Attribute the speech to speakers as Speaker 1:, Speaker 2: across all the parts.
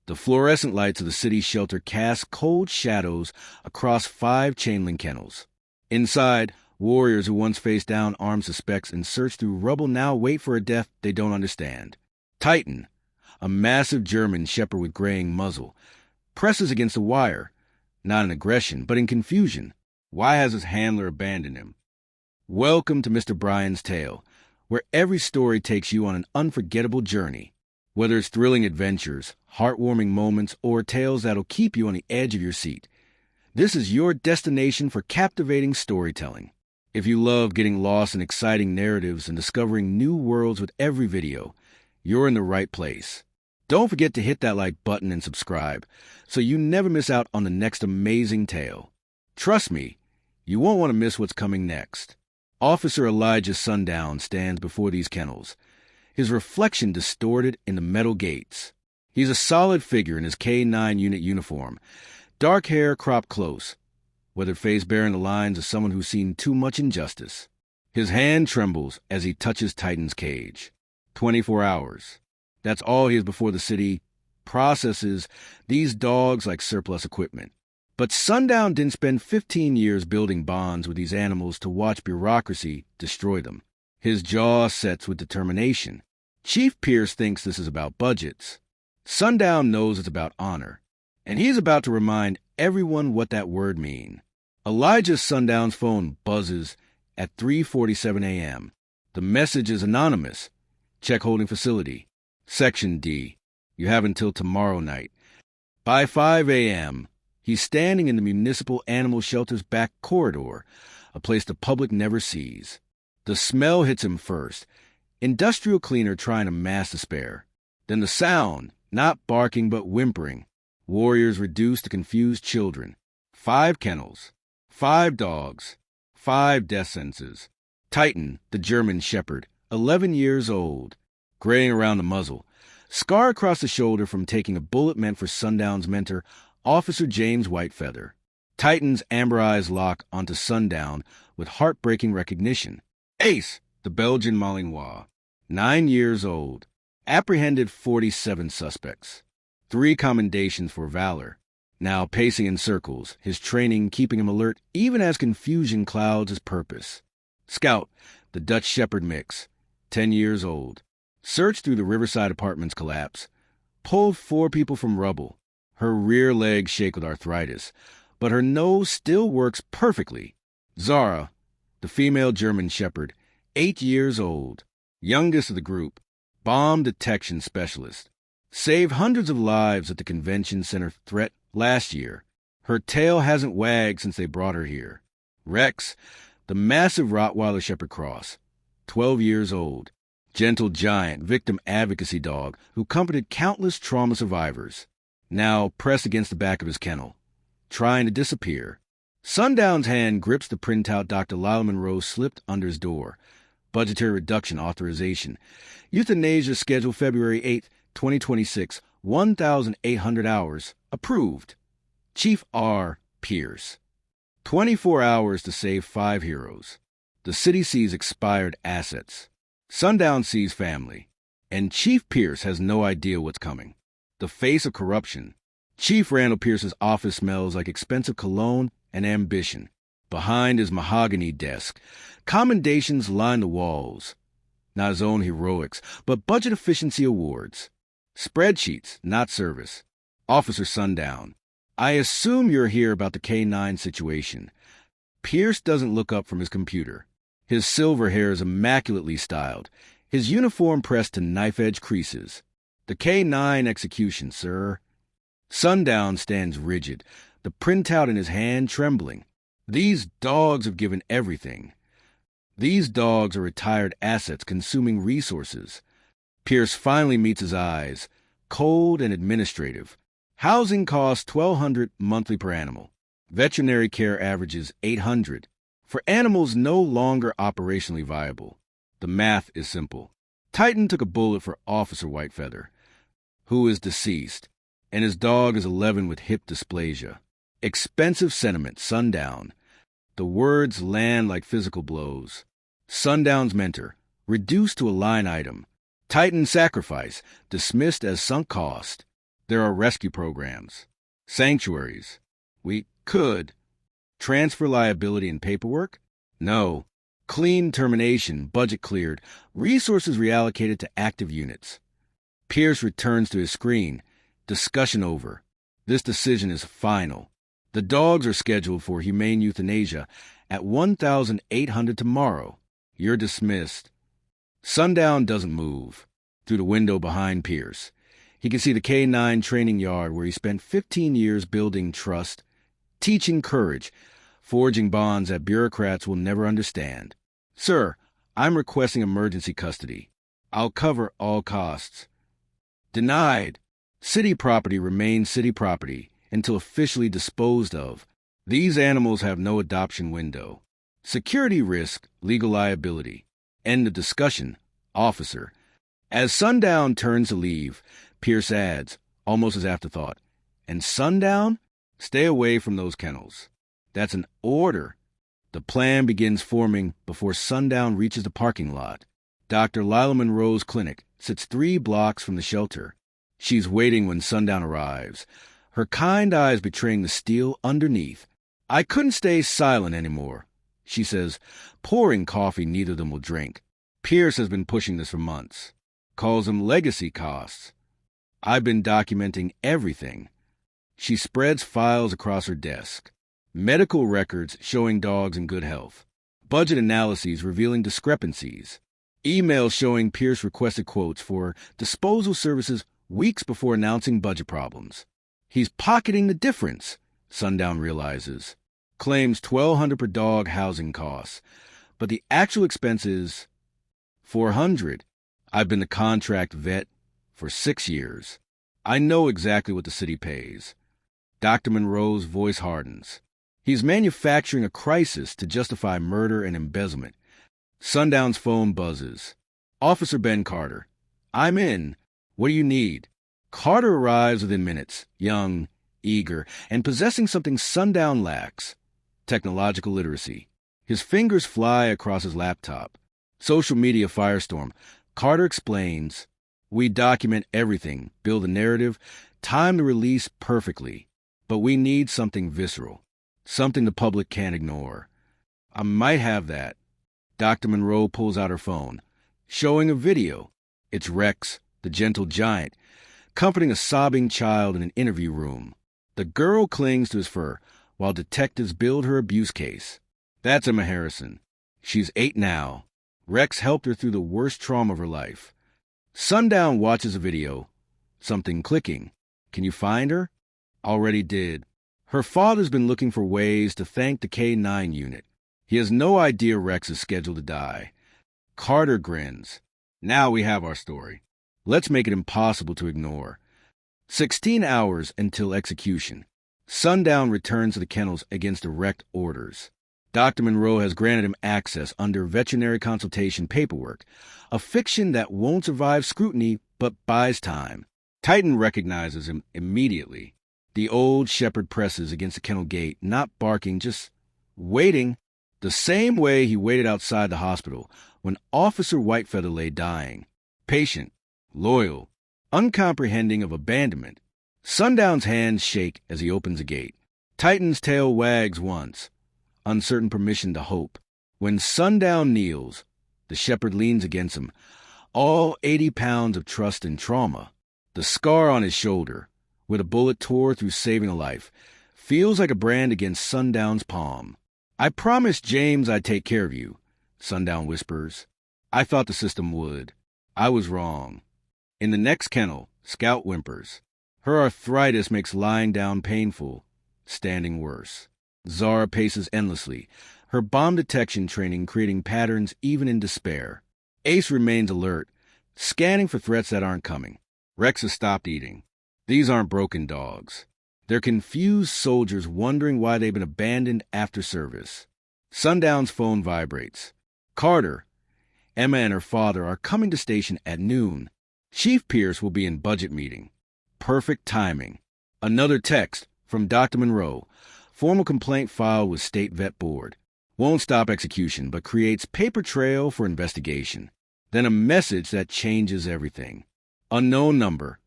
Speaker 1: The fluorescent lights of the city's shelter cast cold shadows across 5 chain-link kennels. Inside, warriors who once faced down armed suspects and searched through rubble now wait for a death they don't understand. Titan, a massive German shepherd with graying muzzle, presses against the wire, not in aggression, but in confusion. Why has his handler abandoned him? Welcome to Mr. Bryan's Tale, where every story takes you on an unforgettable journey. Whether it's thrilling adventures, heartwarming moments, or tales that'll keep you on the edge of your seat, this is your destination for captivating storytelling. If you love getting lost in exciting narratives and discovering new worlds with every video, you're in the right place. Don't forget to hit that like button and subscribe so you never miss out on the next amazing tale. Trust me, you won't want to miss what's coming next. Officer Elijah Sundown stands before these kennels, his reflection distorted in the metal gates. He's a solid figure in his K9 unit uniform, dark hair cropped close, weathered face bearing the lines of someone who's seen too much injustice. His hand trembles as he touches Titan's cage. 24 hours. That's all he has before the city processes these dogs like surplus equipment. But Sundown didn't spend 15 years building bonds with these animals to watch bureaucracy destroy them. His jaw sets with determination. Chief Pierce thinks this is about budgets. Sundown knows it's about honor. And he's about to remind everyone what that word means. Elijah Sundown's phone buzzes at 3:47 a.m. The message is anonymous. Check holding facility. Section D. You have until tomorrow night. By 5 a.m., he's standing in the municipal animal shelter's back corridor, a place the public never sees. The smell hits him first. Industrial cleaner trying to mass the spare. Then the sound, not barking but whimpering. Warriors reduced to confused children. 5 kennels. 5 dogs. 5 death sentences. Titan, the German shepherd, 11 years old, graying around the muzzle. Scar across the shoulder from taking a bullet meant for Sundown's mentor, Officer James Whitefeather. Titan's amber eyes lock onto Sundown with heartbreaking recognition. Ace, the Belgian Malinois, 9 years old, apprehended 47 suspects. 3 commendations for valor. Now pacing in circles, his training keeping him alert even as confusion clouds his purpose. Scout, the Dutch Shepherd mix, 10 years old, searched through the Riverside Apartments collapse, pulled 4 people from rubble. Her rear legs shake with arthritis, but her nose still works perfectly. Zara, the female German shepherd, 8 years old, youngest of the group, bomb detection specialist, saved hundreds of lives at the convention center threat last year. Her tail hasn't wagged since they brought her here. Rex, the massive Rottweiler Shepherd Cross, 12 years old, gentle giant victim advocacy dog who comforted countless trauma survivors, now pressed against the back of his kennel, trying to disappear. Sundown's hand grips the printout Dr. Lila Monroe slipped under his door. Budgetary reduction authorization. Euthanasia scheduled February 8, 2026, 1,800 hours. Approved. Chief R. Pierce. 24 hours to save 5 heroes. The city sees expired assets. Sundown sees family. And Chief Pierce has no idea what's coming. The face of corruption. Chief Randall Pierce's office smells like expensive cologne and ambition. Behind his mahogany desk, commendations line the walls. Not his own heroics, but budget efficiency awards. Spreadsheets, not service. Officer Sundown. I assume you're here about the K9 situation. Pierce doesn't look up from his computer. His silver hair is immaculately styled, his uniform pressed to knife-edge creases. The K9 execution, sir. Sundown stands rigid, the printout in his hand trembling. These dogs have given everything. These dogs are retired assets consuming resources. Pierce finally meets his eyes, cold and administrative. Housing costs $1,200 monthly per animal. Veterinary care averages $800. For animals no longer operationally viable. The math is simple. Titan took a bullet for Officer Whitefeather, who is deceased, and his dog is 11 with hip dysplasia. Expensive sentiment, Sundown. The words land like physical blows. Sundown's mentor, reduced to a line item. Titan sacrifice, dismissed as sunk cost. There are rescue programs, sanctuaries. We could. Transfer liability and paperwork? No. Clean termination, budget cleared, resources reallocated to active units. Pierce returns to his screen. Discussion over. This decision is final. The dogs are scheduled for humane euthanasia at 1,800 tomorrow. You're dismissed. Sundown doesn't move. Through the window behind Pierce, he can see the K9 training yard where he spent 15 years building trust, teaching courage, forging bonds that bureaucrats will never understand. Sir, I'm requesting emergency custody. I'll cover all costs. Denied. City property remains city property until officially disposed of. These animals have no adoption window. Security risk, legal liability. End of discussion. Officer. As Sundown turns to leave, Pierce adds, almost as afterthought, and Sundown? Stay away from those kennels. That's an order. The plan begins forming before Sundown reaches the parking lot. Dr. Lila Monroe's clinic sits 3 blocks from the shelter. She's waiting when Sundown arrives, her kind eyes betraying the steel underneath. I couldn't stay silent anymore, she says, pouring coffee neither of them will drink. Pierce has been pushing this for months. Calls them legacy costs. I've been documenting everything. She spreads files across her desk. Medical records showing dogs in good health. Budget analyses revealing discrepancies. Emails showing Pierce requested quotes for disposal services weeks before announcing budget problems. He's pocketing the difference, Sundown realizes. Claims $1,200 per dog housing costs, but the actual expense is $400. I've been the contract vet for 6 years. I know exactly what the city pays. Dr. Monroe's voice hardens. He's manufacturing a crisis to justify murder and embezzlement. Sundown's phone buzzes. Officer Ben Carter. I'm in. What do you need? Carter arrives within minutes, young, eager, and possessing something Sundown lacks. Technological literacy. His fingers fly across his laptop. Social media firestorm. Carter explains, we document everything, build a narrative, time the release perfectly. But we need something visceral, something the public can't ignore. I might have that. Dr. Monroe pulls out her phone, showing a video. It's Rex, the gentle giant, comforting a sobbing child in an interview room. The girl clings to his fur while detectives build her abuse case. That's Emma Harrison. She's 8 now. Rex helped her through the worst trauma of her life. Sundown watches a video. Something clicking. Can you find her? Already did. Her father's been looking for ways to thank the K9 unit. He has no idea Rex is scheduled to die. Carter grins. Now we have our story. Let's make it impossible to ignore. 16 hours until execution. Sundown returns to the kennels against direct orders. Dr. Monroe has granted him access under veterinary consultation paperwork, a fiction that won't survive scrutiny but buys time. Titan recognizes him immediately. The old shepherd presses against the kennel gate, not barking, just waiting, the same way he waited outside the hospital when Officer Whitefeather lay dying. Patient, loyal, uncomprehending of abandonment. Sundown's hands shake as he opens the gate. Titan's tail wags once, uncertain permission to hope. When Sundown kneels, the shepherd leans against him, all 80 pounds of trust and trauma. The scar on his shoulder, where the bullet tore through saving a life, feels like a brand against Sundown's palm. I promised James I'd take care of you, Sundown whispers. I thought the system would. I was wrong. In the next kennel, Scout whimpers. Her arthritis makes lying down painful, standing worse. Zara paces endlessly, her bomb detection training creating patterns even in despair. Ace remains alert, scanning for threats that aren't coming. Rex has stopped eating. These aren't broken dogs. They're confused soldiers wondering why they've been abandoned after service. Sundown's phone vibrates. Carter, Emma and her father are coming to station at noon. Chief Pierce will be in budget meeting. Perfect timing. Another text from Dr. Monroe. Formal complaint filed with State Vet Board. Won't stop execution, but creates paper trail for investigation. Then a message that changes everything. Unknown number.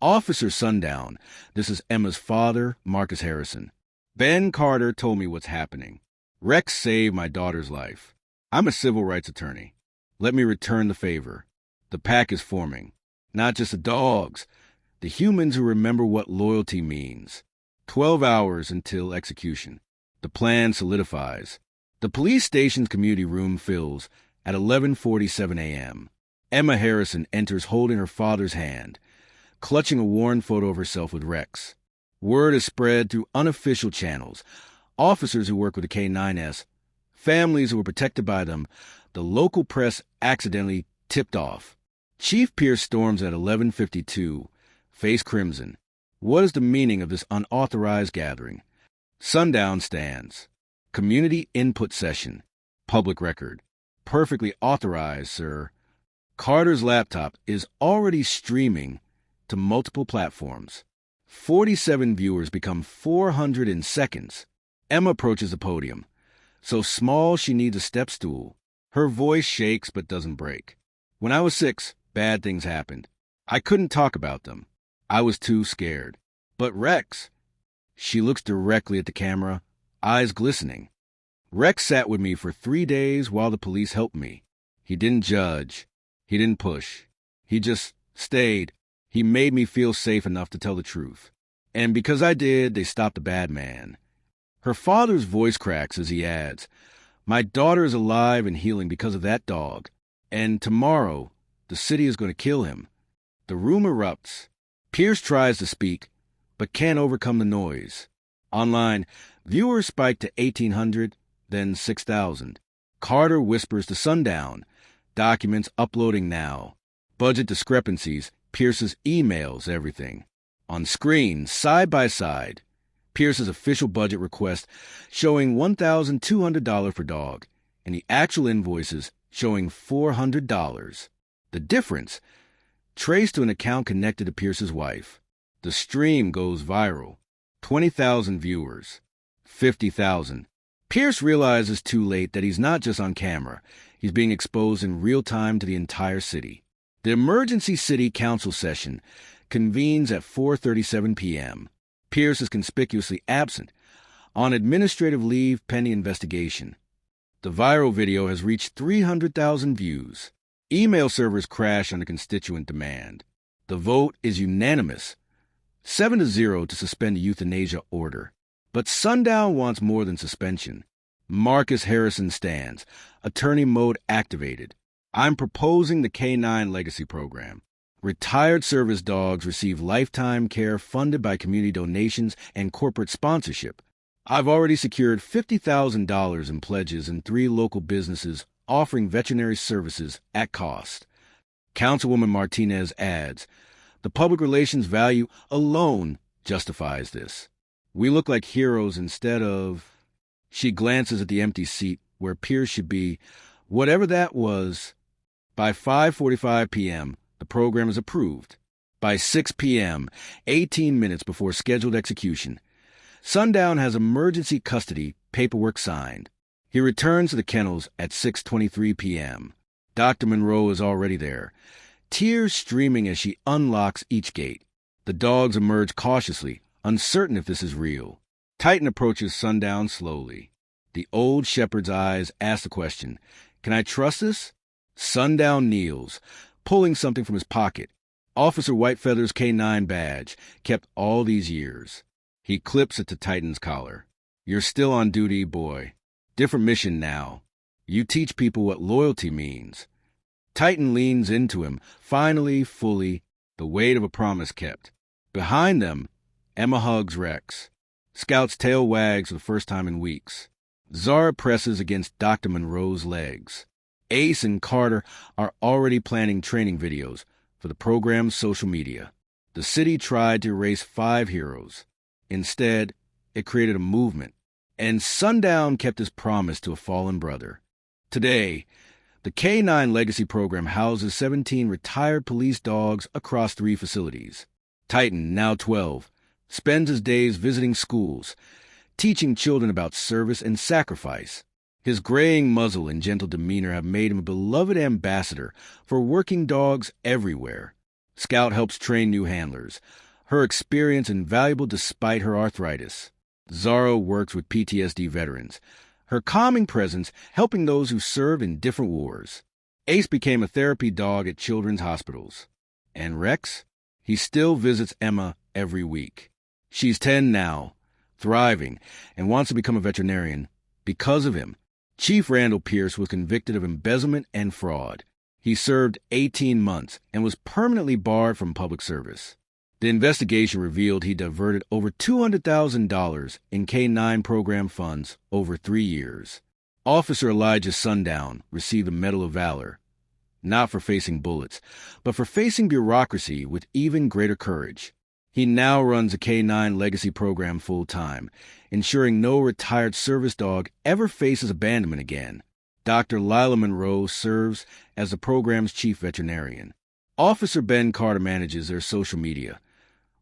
Speaker 1: Officer Sundown. This is Emma's father, Marcus Harrison. Ben Carter told me what's happening. Rex saved my daughter's life. I'm a civil rights attorney. Let me return the favor. The pack is forming. Not just the dogs, the humans who remember what loyalty means. 12 hours until execution. The plan solidifies. The police station's community room fills at 11:47 a.m. Emma Harrison enters holding her father's hand, clutching a worn photo of herself with Rex. Word is spread through unofficial channels. Officers who work with the K9s, families who were protected by them, the local press accidentally tipped off. Chief Pierce storms at 11:52, face crimson. What is the meaning of this unauthorized gathering? Sundown stands. Community input session. Public record. Perfectly authorized, sir. Carter's laptop is already streaming to multiple platforms. 47 viewers become 400 in seconds. Emma approaches the podium. So small she needs a step stool. Her voice shakes but doesn't break. When I was 6, bad things happened. I couldn't talk about them. I was too scared. But Rex... She looks directly at the camera, eyes glistening. Rex sat with me for 3 days while the police helped me. He didn't judge. He didn't push. He just stayed. He made me feel safe enough to tell the truth. And because I did, they stopped the bad man. Her father's voice cracks as he adds, "My daughter is alive and healing because of that dog. And tomorrow, the city is going to kill him." The room erupts. Pierce tries to speak, but can't overcome the noise. Online, viewers spike to 1,800, then 6,000. Carter whispers to Sundown, documents uploading now. Budget discrepancies, Pierce's emails, everything. On screen, side by side, Pierce's official budget request showing $1,200 per dog, and the actual invoices showing $400. The difference, traced to an account connected to Pierce's wife. The stream goes viral. 20,000 viewers. 50,000. Pierce realizes too late that he's not just on camera. He's being exposed in real time to the entire city. The emergency city council session convenes at 4:37 p.m. Pierce is conspicuously absent, on administrative leave pending investigation. The viral video has reached 300,000 views. Email servers crash under constituent demand. The vote is unanimous, 7-0 to suspend the euthanasia order. But Sundown wants more than suspension. Marcus Harrison stands, attorney mode activated. I'm proposing the K9 legacy program. Retired service dogs receive lifetime care funded by community donations and corporate sponsorship. I've already secured $50,000 in pledges in 3 local businesses offering veterinary services at cost. Councilwoman Martinez adds, the public relations value alone justifies this. We look like heroes instead of... She glances at the empty seat where Pierce should be. Whatever that was. By 5:45 p.m., the program is approved. By 6 p.m., 18 minutes before scheduled execution, Sundown has emergency custody paperwork signed. He returns to the kennels at 6:23 p.m. Dr. Monroe is already there, tears streaming as she unlocks each gate. The dogs emerge cautiously, uncertain if this is real. Titan approaches Sundown slowly. The old shepherd's eyes ask the question, "Can I trust this?" Sundown kneels, pulling something from his pocket. Officer Whitefeather's K9 badge, kept all these years. He clips it to Titan's collar. "You're still on duty, boy. Different mission now. You teach people what loyalty means." Titan leans into him, finally, fully, the weight of a promise kept. Behind them, Emma hugs Rex. Scout's tail wags for the first time in weeks. Zara presses against Dr. Monroe's legs. Ace and Carter are already planning training videos for the program's social media. The city tried to erase 5 heroes. Instead, it created a movement. And Sundown kept his promise to a fallen brother. Today, the K9 Legacy Program houses 17 retired police dogs across 3 facilities. Titan, now 12, spends his days visiting schools, teaching children about service and sacrifice. His graying muzzle and gentle demeanor have made him a beloved ambassador for working dogs everywhere. Scout helps train new handlers. Her experience invaluable despite her arthritis. Zorro works with PTSD veterans. Her calming presence helping those who served in different wars. Ace became a therapy dog at children's hospitals. And Rex? He still visits Emma every week. She's 10 now, thriving, and wants to become a veterinarian because of him. Chief Randall Pierce was convicted of embezzlement and fraud. He served 18 months and was permanently barred from public service. The investigation revealed he diverted over $200,000 in K9 program funds over 3 years. Officer Elijah Sundown received a Medal of Valor, not for facing bullets, but for facing bureaucracy with even greater courage. He now runs a K9 legacy program full-time, ensuring no retired service dog ever faces abandonment again. Dr. Lila Monroe serves as the program's chief veterinarian. Officer Ben Carter manages their social media,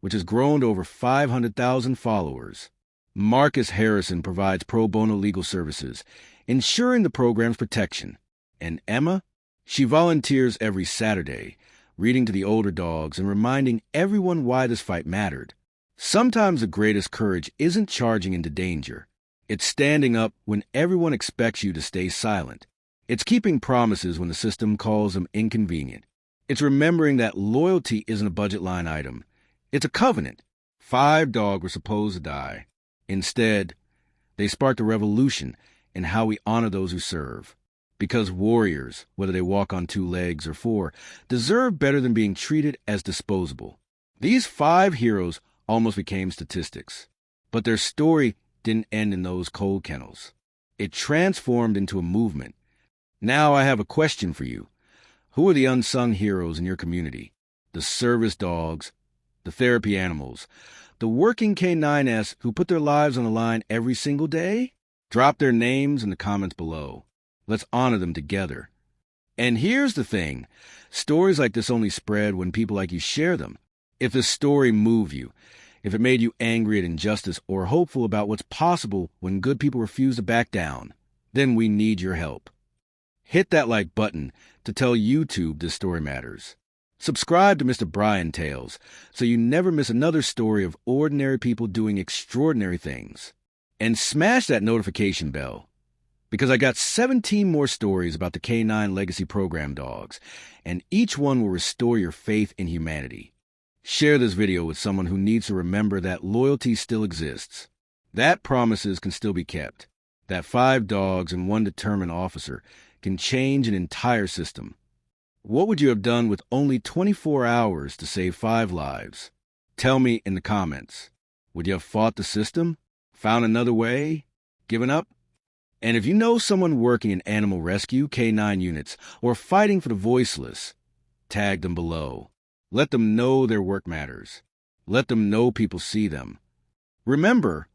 Speaker 1: which has grown to over 500,000 followers. Marcus Harrison provides pro bono legal services, ensuring the program's protection. And Emma? She volunteers every Saturday, reading to the older dogs and reminding everyone why this fight mattered. Sometimes the greatest courage isn't charging into danger. It's standing up when everyone expects you to stay silent. It's keeping promises when the system calls them inconvenient. It's remembering that loyalty isn't a budget line item. It's a covenant. 5 dogs were supposed to die. Instead, they sparked a revolution in how we honor those who serve. Because warriors, whether they walk on 2 legs or 4, deserve better than being treated as disposable. These 5 heroes almost became statistics. But their story didn't end in those cold kennels. It transformed into a movement. Now I have a question for you. Who are the unsung heroes in your community? The service dogs, the therapy animals, the working K9s who put their lives on the line every single day? Drop their names in the comments below. Let's honor them together. And here's the thing. Stories like this only spread when people like you share them. If the story moved you, if it made you angry at injustice or hopeful about what's possible when good people refuse to back down, then we need your help. Hit that like button to tell YouTube this story matters. Subscribe to Mr. Bryan Tales so you never miss another story of ordinary people doing extraordinary things. And smash that notification bell, because I got 17 more stories about the K9 Legacy Program dogs, and each one will restore your faith in humanity. Share this video with someone who needs to remember that loyalty still exists, that promises can still be kept, that 5 dogs and 1 determined officer can change an entire system. What would you have done with only 24 hours to save 5 lives? Tell me in the comments. Would you have fought the system? Found another way? Given up? And if you know someone working in animal rescue, K9 units, or fighting for the voiceless, tag them below. Let them know their work matters. Let them know people see them. Remember,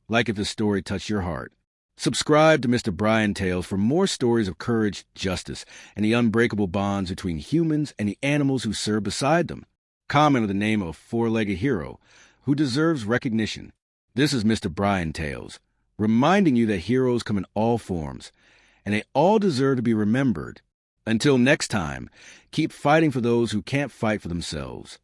Speaker 1: like if the story touched your heart. Subscribe to Mr. Bryan Tales for more stories of courage, justice, and the unbreakable bonds between humans and the animals who serve beside them. Comment with the name of a 4-legged hero who deserves recognition. This is Mr. Bryan Tales, reminding you that heroes come in all forms, and they all deserve to be remembered. Until next time, keep fighting for those who can't fight for themselves.